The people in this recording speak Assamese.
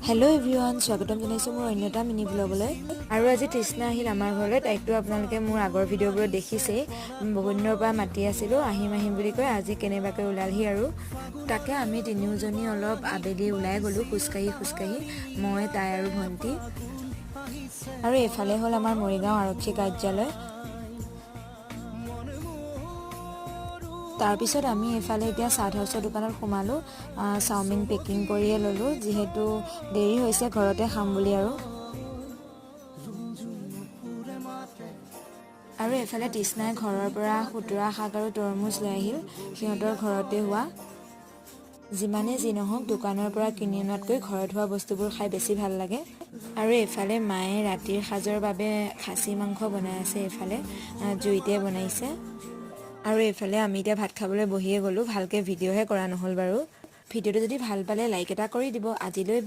হেল্ল' এভৰিৱান, স্বাগতম জনাইছোঁ মোৰ অন্য এটা মিনি ব্লগলৈ। আৰু আজি তৃষ্ণা আহিল আমাৰ ঘৰলৈ। তাইকতো আপোনালোকে মোৰ আগৰ ভিডিঅ'বোৰত দেখিছেই। বহুত দিনৰ পৰা মাতি আছিলোঁ আহিম বুলি কৈ আজি কেনেবাকৈ ওলালহি আৰু তাকে আমি তিনিওজনী অলপ আবেলি ওলাই গ'লোঁ খোজকাঢ়ি মই, তাই আৰু ভণ্টি। আৰু এইফালে হ'ল আমাৰ মৰিগাঁও আৰক্ষী কাৰ্যালয়। তাৰপিছত আমি এইফালে এতিয়া চাট হাউচৰ দোকানত সোমালোঁ। চাওমিন পেকিং কৰিয়ে ল'লোঁ, যিহেতু দেৰি হৈছে ঘৰতে খাম বুলি। আৰু এইফালে তৃষ্ণাই ঘৰৰ পৰা খুতুৰা শাক আৰু তৰমুজ লৈ আহিল, সিহঁতৰ ঘৰতে হোৱা। যিমানেই যি নহওক দোকানৰ পৰা কিনি অনাতকৈ ঘৰত হোৱা বস্তুবোৰ খাই বেছি ভাল লাগে। আৰু এইফালে মায়ে ৰাতিৰ সাজৰ বাবে খাচী মাংস বনাই আছে, এইফালে জুইতে বনাইছে। আৰু এইফালে আমি এতিয়া ভাত খাবলৈ বহিয়ে গ'লোঁ, ভালকৈ ভিডিঅ'হে কৰা নহ'ল বাৰু। ভিডিঅ'টো যদি ভাল পালে লাইক এটা কৰি দিব। আজিলৈ বাই।